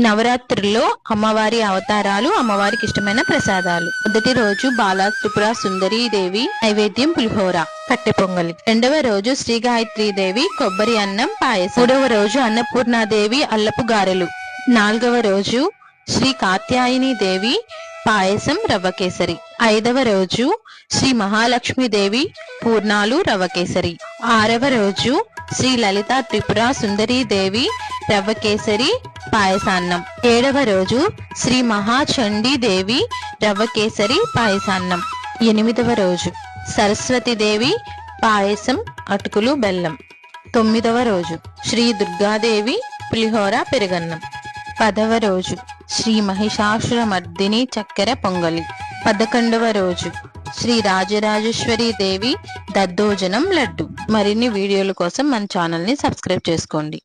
నవరాత్రుల్లో అమ్మవారి అవతారాలు, అమ్మవారికి ఇష్టమైన ప్రసాదాలు. మొదటి రోజు బాలా త్రిపుర సుందరీ దేవి నైవేద్యం పులిహోర, కట్టె పొంగలి. రెండవ రోజు శ్రీ గాయత్రీ దేవి కొబ్బరి అన్నం పాయసం. మూడవ రోజు అన్నపూర్ణాదేవి అల్లపు గారెలు. నాలుగవ రోజు శ్రీ కాత్యాయని దేవి పాయసం రవ్వ కేసరి. ఐదవ రోజు శ్రీ మహాలక్ష్మి దేవి పూర్ణాలు రవ్వ కేసరి. ఆరవ రోజు శ్రీ లలిత త్రిపుర సుందరీ దేవి రవ్వ కేసరి పాయసాన్నం. ఏడవ రోజు శ్రీ మహాచండీ దేవి రవ్వ కేసరి పాయసాన్నం. ఎనిమిదవ రోజు సరస్వతి దేవి పాయసం అటుకులు బెల్లం. తొమ్మిదవ రోజు శ్రీ దుర్గాదేవి పులిహోర పెరుగన్నం. 10వ రోజు శ్రీ మహిషాసురమర్దిని చక్కెర పొంగలి. 11వ రోజు శ్రీ రాజరాజేశ్వరి దేవి దద్దోజనం లడ్డు. మరిన్ని వీడియోల కోసం మన ఛానల్ ని సబ్స్క్రైబ్ చేసుకోండి.